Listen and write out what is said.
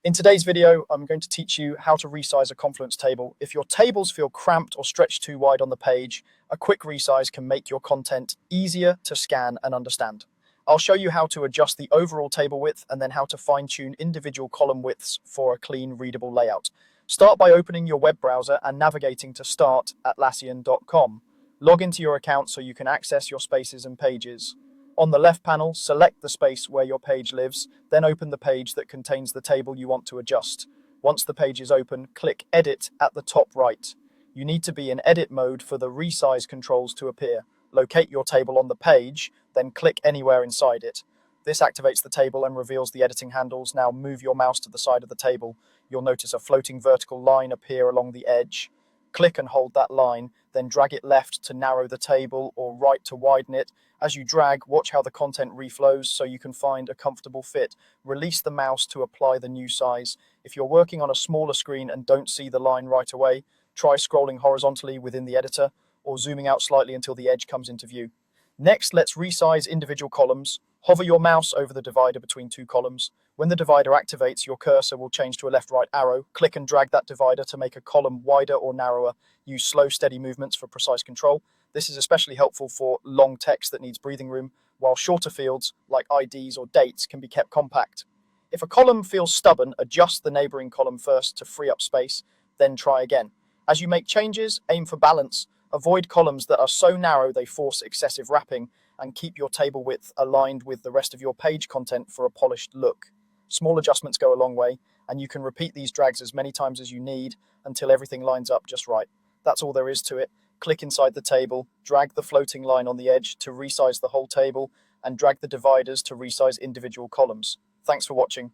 In today's video, I'm going to teach you how to resize a Confluence table. If your tables feel cramped or stretched too wide on the page, a quick resize can make your content easier to scan and understand. I'll show you how to adjust the overall table width and then how to fine-tune individual column widths for a clean, readable layout. Start by opening your web browser and navigating to start@Atlassian.com. Log into your account so you can access your spaces and pages. On the left panel, select the space where your page lives, then open the page that contains the table you want to adjust. Once the page is open, click Edit at the top right. You need to be in edit mode for the resize controls to appear. Locate your table on the page, then click anywhere inside it. This activates the table and reveals the editing handles. Now move your mouse to the side of the table. You'll notice a floating vertical line appear along the edge. Click and hold that line, then drag it left to narrow the table or right to widen it. As you drag, watch how the content reflows so you can find a comfortable fit. Release the mouse to apply the new size. If you're working on a smaller screen and don't see the line right away, try scrolling horizontally within the editor or zooming out slightly until the edge comes into view. Next, let's resize individual columns. Hover your mouse over the divider between two columns. When the divider activates, your cursor will change to a left-right arrow. Click and drag that divider to make a column wider or narrower. Use slow, steady movements for precise control. This is especially helpful for long text that needs breathing room, while shorter fields, like IDs or dates, can be kept compact. If a column feels stubborn, adjust the neighboring column first to free up space, then try again. As you make changes, aim for balance. Avoid columns that are so narrow they force excessive wrapping, and keep your table width aligned with the rest of your page content for a polished look. Small adjustments go a long way, and you can repeat these drags as many times as you need until everything lines up just right. That's all there is to it. Click inside the table, drag the floating line on the edge to resize the whole table, and drag the dividers to resize individual columns. Thanks for watching.